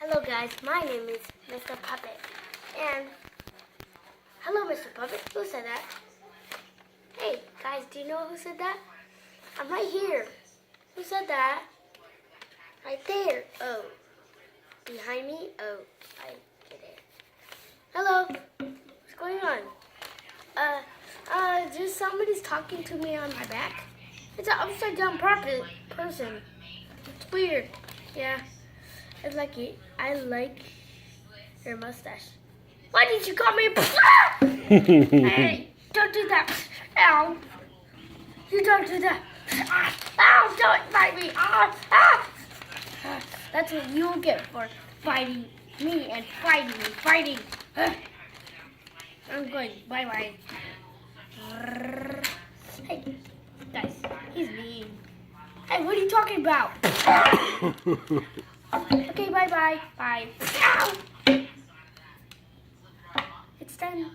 Hello guys, my name is Mr. Puppet. And hello Mr. Puppet, who said that? Hey guys, do you know who said that? I'm right here. Who said that? Right there. Oh. Behind me? Oh, I get it. Hello. What's going on? Just somebody's talking to me on my back. It's an upside down person. It's weird. Yeah. I like your mustache. Why did you call me? Hey, don't do that. Ow. You don't do that. Ow, don't bite me. That's what you'll get for fighting me and fighting. I'm going. Bye-bye. Hey, guys, he's mean. Hey, what are you talking about? Okay, bye-bye. Bye. Ow! It's done.